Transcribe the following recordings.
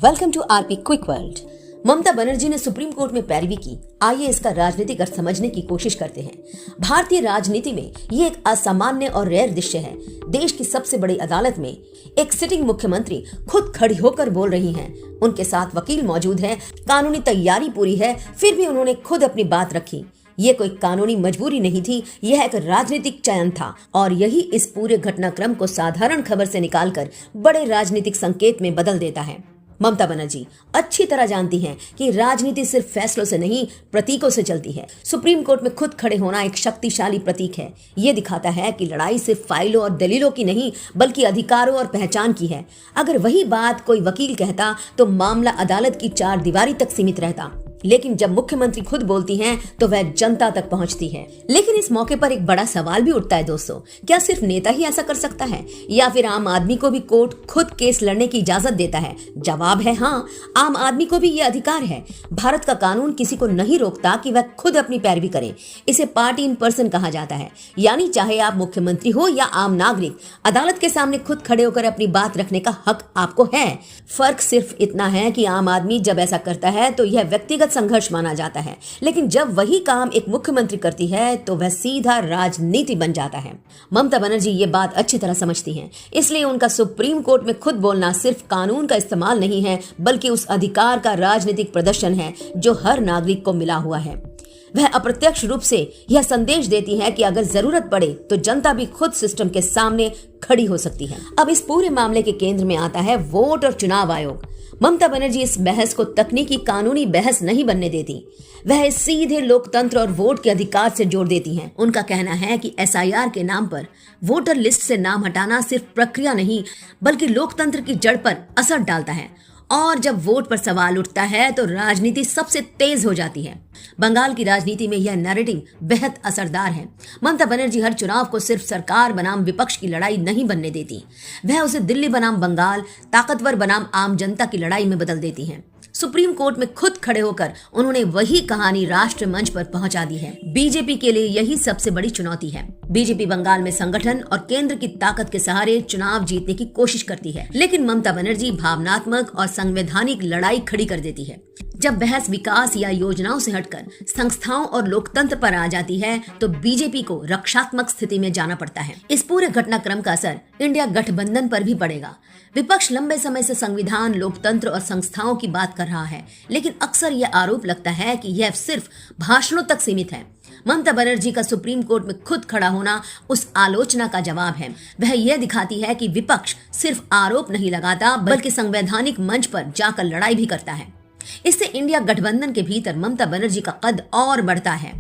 Welcome to RP quick world. Mamata Banerjee ने supreme court में पैरवी की। आइए इसका राजनीतिक अर्थ समझने की कोशिश करते हैं। भारतीय राजनीति में ये एक असामान्य और रेयर दृश्य है। देश की सबसे बड़ी अदालत में एक सिटिंग मुख्यमंत्री खुद खड़ी होकर बोल रही हैं। उनके साथ वकील मौजूद है, कानूनी तैयारी पूरी है, फिर भी उन्होंने खुद अपनी बात रखी। ये कोई कानूनी मजबूरी नहीं थी, यह एक राजनीतिक चयन था और यही इस पूरे घटनाक्रम को साधारण खबर से निकालकर बड़े राजनीतिक संकेत में बदल देता है। ममता बनर्जी अच्छी तरह जानती हैं कि राजनीति सिर्फ फैसलों से नहीं, प्रतीकों से चलती है। सुप्रीम कोर्ट में खुद खड़े होना एक शक्तिशाली प्रतीक है। ये दिखाता है कि लड़ाई सिर्फ फाइलों और दलीलों की नहीं, बल्कि अधिकारों और पहचान की है। अगर वही बात कोई वकील कहता तो मामला अदालत की चार दीवारी तक सीमित रहता, लेकिन जब मुख्यमंत्री खुद बोलती हैं तो वह जनता तक पहुंचती है। लेकिन इस मौके पर एक बड़ा सवाल भी उठता है दोस्तों, क्या सिर्फ नेता ही ऐसा कर सकता है या फिर आम आदमी को भी कोर्ट खुद केस लड़ने की इजाजत देता है? जवाब है हाँ, आम आदमी को भी ये अधिकार है। भारत का कानून किसी को नहीं रोकता कि वह खुद अपनी पैरवी करे। इसे पार्टी इन पर्सन कहा जाता है, यानी चाहे आप मुख्यमंत्री हो या आम नागरिक, अदालत के सामने खुद खड़े होकर अपनी बात रखने का हक आपको है। फर्क सिर्फ इतना है कि आम आदमी जब ऐसा करता है तो यह व्यक्तिगत संघर्ष माना जाता है, लेकिन जब वही काम एक मुख्यमंत्री करती है तो वह सीधा राजनीति बन जाता है। ममता बनर्जी ये बात अच्छी तरह समझती हैं, इसलिए उनका सुप्रीम कोर्ट में खुद बोलना सिर्फ कानून का इस्तेमाल नहीं है, बल्कि उस अधिकार का राजनीतिक प्रदर्शन है जो हर नागरिक को मिला हुआ है। वह अप्रत्यक्ष रूप से यह संदेश देती है कि अगर जरूरत पड़े तो जनता भी खुद सिस्टम के सामने खड़ी हो सकती है। अब इस पूरे मामले के केंद्र में आता है वोट और चुनाव आयोग। ममता बनर्जी इस बहस को तकनीकी कानूनी बहस नहीं बनने देती, वह सीधे लोकतंत्र और वोट के अधिकार से जोड़ देती हैं। उनका कहना है कि एसआईआर के नाम पर वोटर लिस्ट से नाम हटाना सिर्फ प्रक्रिया नहीं, बल्कि लोकतंत्र की जड़ पर असर डालता है, और जब वोट पर सवाल उठता है तो राजनीति सबसे तेज हो जाती है। बंगाल की राजनीति में यह नैरेटिव बेहद असरदार है। ममता बनर्जी हर चुनाव को सिर्फ सरकार बनाम विपक्ष की लड़ाई नहीं बनने देती, वह उसे दिल्ली बनाम बंगाल, ताकतवर बनाम आम जनता की लड़ाई में बदल देती हैं। सुप्रीम कोर्ट में खुद खड़े होकर उन्होंने वही कहानी राष्ट्र मंच पर पहुंचा दी है। बीजेपी के लिए यही सबसे बड़ी चुनौती है। बीजेपी बंगाल में संगठन और केंद्र की ताकत के सहारे चुनाव जीतने की कोशिश करती है, लेकिन ममता बनर्जी भावनात्मक और संवैधानिक लड़ाई खड़ी कर देती है। जब बहस विकास या योजनाओं से हटकर संस्थाओं और लोकतंत्र पर आ जाती है तो बीजेपी को रक्षात्मक स्थिति में जाना पड़ता है। इस पूरे घटनाक्रम का असर इंडिया गठबंधन पर भी पड़ेगा। विपक्ष लंबे समय से संविधान, लोकतंत्र और संस्थाओं की बात कर रहा है, लेकिन अक्सर यह आरोप लगता है कि यह सिर्फ भाषणों तक सीमित है। ममता बनर्जी का सुप्रीम कोर्ट में खुद खड़ा होना उस आलोचना का जवाब है। वह यह दिखाती है कि विपक्ष सिर्फ आरोप नहीं लगाता, बल्कि संवैधानिक मंच पर जाकर लड़ाई भी करता है। इससे इंडिया गठबंधन के भीतर ममता बनर्जी का कद और बढ़ता है।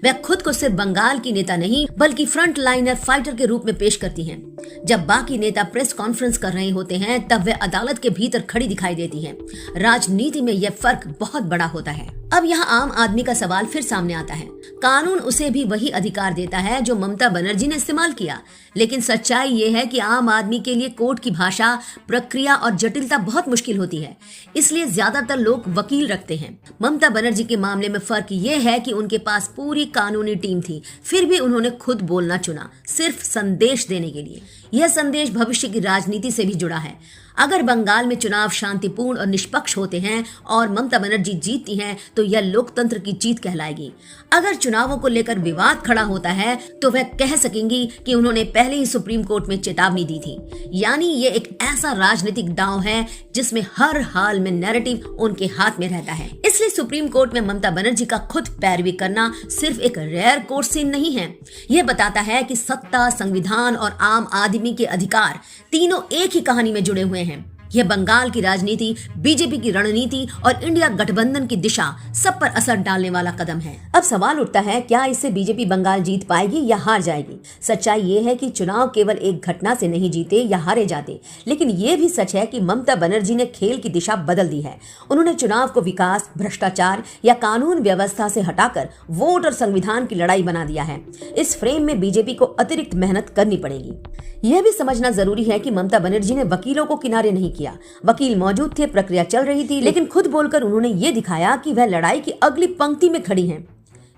वह खुद को सिर्फ बंगाल की नेता नहीं, बल्कि फ्रंट लाइनर फाइटर के रूप में पेश करती हैं। जब बाकी नेता प्रेस कॉन्फ्रेंस कर रहे होते हैं तब वह अदालत के भीतर खड़ी दिखाई देती हैं। राजनीति में यह फर्क बहुत बड़ा होता है। अब यहाँ आम आदमी का सवाल फिर सामने आता है। कानून उसे भी वही अधिकार देता है जो ममता बनर्जी ने इस्तेमाल किया, लेकिन सच्चाई ये है कि आम आदमी के लिए कोर्ट की भाषा, प्रक्रिया और जटिलता बहुत मुश्किल होती है, इसलिए ज्यादातर लोग वकील रखते हैं। ममता बनर्जी के मामले में फर्क ये है कि उनके पास पूरी कानूनी टीम थी, फिर भी उन्होंने खुद बोलना चुना, सिर्फ संदेश देने के लिए। यह संदेश भविष्य की राजनीति से भी जुड़ा है। अगर बंगाल में चुनाव शांतिपूर्ण और निष्पक्ष होते हैं और ममता बनर्जी जीतती हैं तो यह लोकतंत्र की जीत कहलाएगी। अगर चुनावों को लेकर विवाद खड़ा होता है तो वह कह सकेंगी कि उन्होंने पहले ही सुप्रीम कोर्ट में चेतावनी दी थी। यानी ये एक ऐसा राजनीतिक दांव है जिसमें हर हाल में नैरेटिव उनके हाथ में रहता है। इसलिए सुप्रीम कोर्ट में ममता बनर्जी का खुद पैरवी करना सिर्फ एक रेयर कोर्ट सीन नहीं है, यह बताता है कि सत्ता, संविधान और आम आदमी के अधिकार तीनों एक ही कहानी में जुड़े हुए हैं। यह बंगाल की राजनीति, बीजेपी की रणनीति और इंडिया गठबंधन की दिशा सब पर असर डालने वाला कदम है। अब सवाल उठता है, क्या इससे बीजेपी बंगाल जीत पाएगी या हार जाएगी? सच्चाई ये है कि चुनाव केवल एक घटना से नहीं जीते या हारे जाते, लेकिन ये भी सच है कि ममता बनर्जी ने खेल की दिशा बदल दी है। उन्होंने चुनाव को विकास, भ्रष्टाचार या कानून व्यवस्था से हटाकर वोट और संविधान की लड़ाई बना दिया है। इस फ्रेम में बीजेपी को अतिरिक्त मेहनत करनी पड़ेगी। यह भी समझना जरूरी है कि ममता बनर्जी ने वकीलों को किनारे नहीं किया। वकील मौजूद थे, प्रक्रिया चल रही थी, लेकिन खुद बोलकर उन्होंने ये दिखाया कि वह लड़ाई की अगली पंक्ति में खड़ी हैं।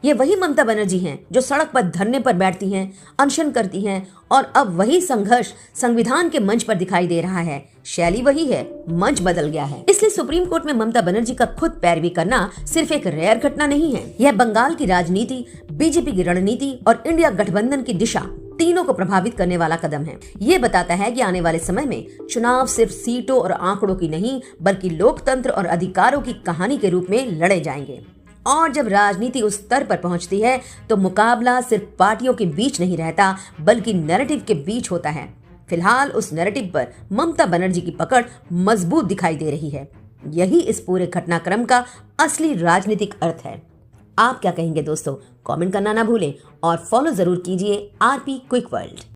ये वही ममता बनर्जी हैं जो सड़क पर धरने पर बैठती हैं, अनशन करती हैं और अब वही संघर्ष संविधान के मंच पर दिखाई दे रहा है। शैली वही है, मंच बदल गया है। इसलिए सुप्रीम कोर्ट में ममता बनर्जी का खुद पैरवी करना सिर्फ एक रेयर घटना नहीं है। यह बंगाल की राजनीति, बीजेपी की रणनीति और इंडिया गठबंधन की दिशा तीनों को प्रभावित करने वाला कदम है। ये बताता है कि आने वाले समय में चुनाव सिर्फ सीटों और आंकड़ों की नहीं, बल्कि लोकतंत्र और अधिकारों की कहानी के रूप में लड़े जाएंगे। और जब राजनीति उस स्तर पर पहुंचती है तो मुकाबला सिर्फ पार्टियों के बीच नहीं रहता, बल्कि नैरेटिव के बीच होता है। फिलहाल उस नैरेटिव पर ममता बनर्जी की पकड़ मजबूत दिखाई दे रही है। यही इस पूरे घटनाक्रम का असली राजनीतिक अर्थ है। आप क्या कहेंगे दोस्तों? कमेंट करना ना भूलें और फॉलो जरूर कीजिए आरपी क्विक वर्ल्ड।